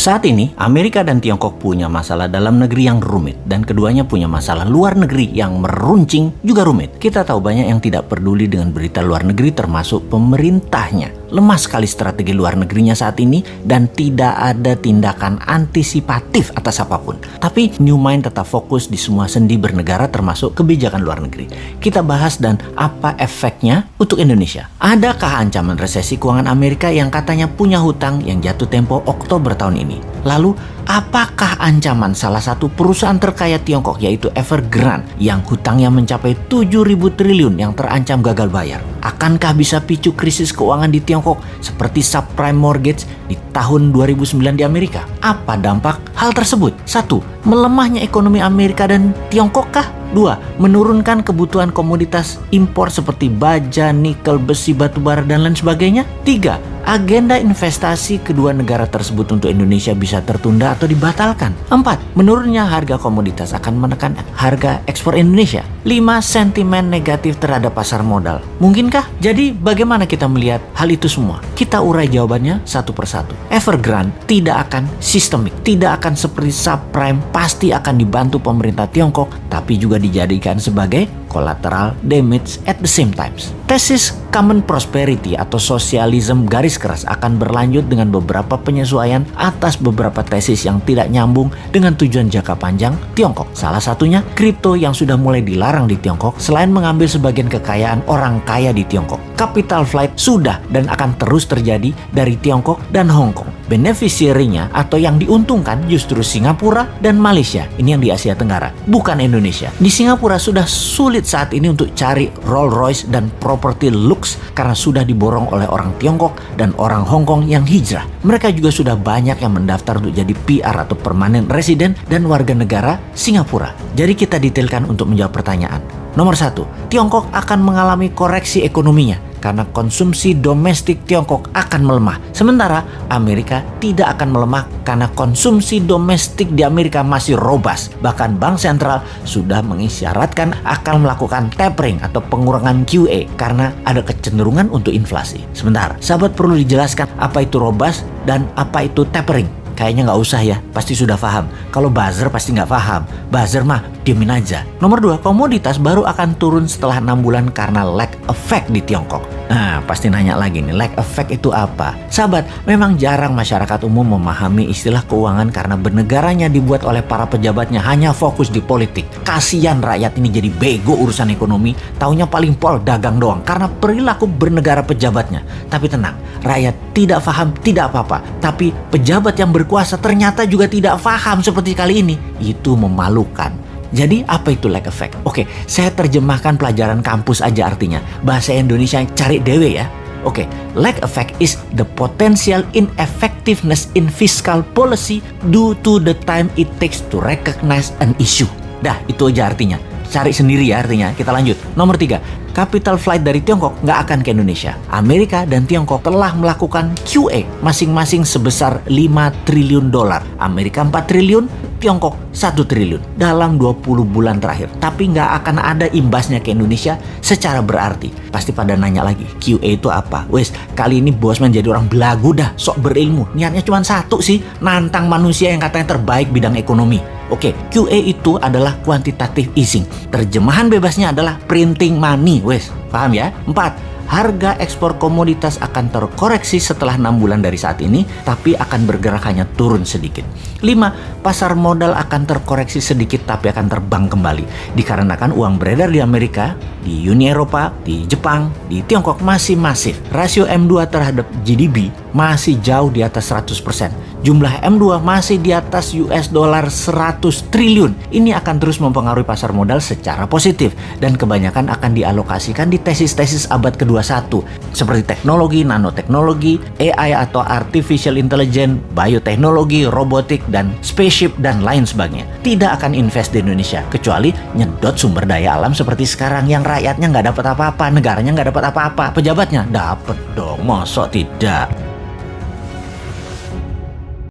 Saat ini, Amerika dan Tiongkok punya masalah dalam negeri yang rumit, dan keduanya punya masalah luar negeri yang meruncing juga rumit. Kita tahu banyak yang tidak peduli dengan berita luar negeri, termasuk pemerintahnya. Lemah sekali strategi luar negerinya saat ini, dan tidak ada tindakan antisipatif atas apapun. Tapi New Mind tetap fokus di semua sendi bernegara, termasuk kebijakan luar negeri. Kita bahas dan apa efeknya untuk Indonesia. Adakah ancaman resesi keuangan Amerika yang katanya punya hutang yang jatuh tempo Oktober tahun ini? Lalu, apakah ancaman salah satu perusahaan terkaya Tiongkok yaitu Evergrande yang hutangnya mencapai 7.000 triliun yang terancam gagal bayar? Akankah bisa picu krisis keuangan di Tiongkok seperti subprime mortgage di tahun 2009 di Amerika? Apa dampak hal tersebut? 1. Melemahnya ekonomi Amerika dan Tiongkok kah? 2. Menurunkan kebutuhan komoditas impor seperti baja, nikel, besi, batubara, dan lain sebagainya. 3. Agenda investasi kedua negara tersebut untuk Indonesia bisa tertunda atau dibatalkan. 4. Menurunnya harga komoditas akan menekan harga ekspor Indonesia. 5. Sentimen negatif terhadap pasar modal. Mungkinkah? Jadi bagaimana kita melihat hal itu semua? Kita urai jawabannya satu persatu. Evergrande tidak akan sistemik, tidak akan seperti subprime, pasti akan dibantu pemerintah Tiongkok, tapi juga dijadikan sebagai collateral damage at the same time. Tesis common prosperity atau sosialisme garis keras akan berlanjut dengan beberapa penyesuaian atas beberapa tesis yang tidak nyambung dengan tujuan jangka panjang Tiongkok. Salah satunya kripto yang sudah mulai dilarang di Tiongkok selain mengambil sebagian kekayaan orang kaya di Tiongkok. Capital flight sudah dan akan terus terjadi dari Tiongkok dan Hong Kong. Beneficiary-nya atau yang diuntungkan justru Singapura dan Malaysia. Ini yang di Asia Tenggara, bukan Indonesia. Di Singapura sudah sulit saat ini untuk cari Rolls Royce dan properti lux karena sudah diborong oleh orang Tiongkok dan orang Hong Kong yang hijrah. Mereka juga sudah banyak yang mendaftar untuk jadi PR atau permanent resident dan warga negara Singapura. Jadi kita detailkan untuk menjawab pertanyaan. Nomor 1, Tiongkok akan mengalami koreksi ekonominya karena konsumsi domestik Tiongkok akan melemah. Sementara Amerika tidak akan melemah karena konsumsi domestik di Amerika masih robust. Bahkan Bank Sentral sudah mengisyaratkan akan melakukan tapering atau pengurangan QE karena ada kecenderungan untuk inflasi. Sebentar, sahabat perlu dijelaskan apa itu robust dan apa itu tapering. Kayaknya nggak usah ya, pasti sudah paham. Kalau buzzer pasti nggak paham. Buzzer mah diemin aja. Nomor 2, komoditas baru akan turun setelah 6 bulan karena lag effect di Tiongkok. Nah, pasti nanya lagi nih, lag effect itu apa? Sahabat, memang jarang masyarakat umum memahami istilah keuangan karena bernegaranya dibuat oleh para pejabatnya hanya fokus di politik. Kasian rakyat ini jadi bego urusan ekonomi, taunya paling pol dagang doang karena perilaku bernegara pejabatnya. Tapi tenang, rakyat tidak paham tidak apa-apa. Tapi pejabat yang berkuasa ternyata juga tidak paham seperti kali ini. Itu memalukan. Jadi apa itu lag effect? Oke, saya terjemahkan pelajaran kampus aja artinya. Bahasa Indonesia cari dewe ya. Oke, lag effect is the potential ineffectiveness in fiscal policy due to the time it takes to recognize an issue. Dah, itu aja artinya. Cari sendiri ya artinya. Kita lanjut. Nomor 3, capital flight dari Tiongkok nggak akan ke Indonesia. Amerika dan Tiongkok telah melakukan QE masing-masing sebesar 5 triliun dolar. Amerika 4 triliun, Tiongkok 1 triliun dalam 20 bulan terakhir. Tapi nggak akan ada imbasnya ke Indonesia secara berarti. Pasti pada nanya lagi, QE itu apa? Wes, kali ini Bosman jadi orang belagu dah, sok berilmu. Niatnya cuma satu sih, nantang manusia yang katanya terbaik bidang ekonomi. Oke, QE itu adalah quantitative easing. Terjemahan bebasnya adalah printing money, wes. Paham ya? 4, harga ekspor komoditas akan terkoreksi setelah 6 bulan dari saat ini, tapi akan bergerak hanya turun sedikit. 5, pasar modal akan terkoreksi sedikit tapi akan terbang kembali. Dikarenakan uang beredar di Amerika, di Uni Eropa, di Jepang, di Tiongkok masih masif. Rasio M2 terhadap GDP masih jauh di atas 100%. Jumlah M2 masih di atas US dollar 100 triliun. Ini akan terus mempengaruhi pasar modal secara positif dan kebanyakan akan dialokasikan di tesis-tesis abad ke-21 seperti teknologi, nanoteknologi, AI atau artificial intelligence, bioteknologi, robotik, dan spaceship dan lain sebagainya. Tidak akan invest di Indonesia kecuali nyedot sumber daya alam seperti sekarang yang rakyatnya nggak dapat apa-apa, negaranya nggak dapat apa-apa, pejabatnya dapat dong, mosok tidak.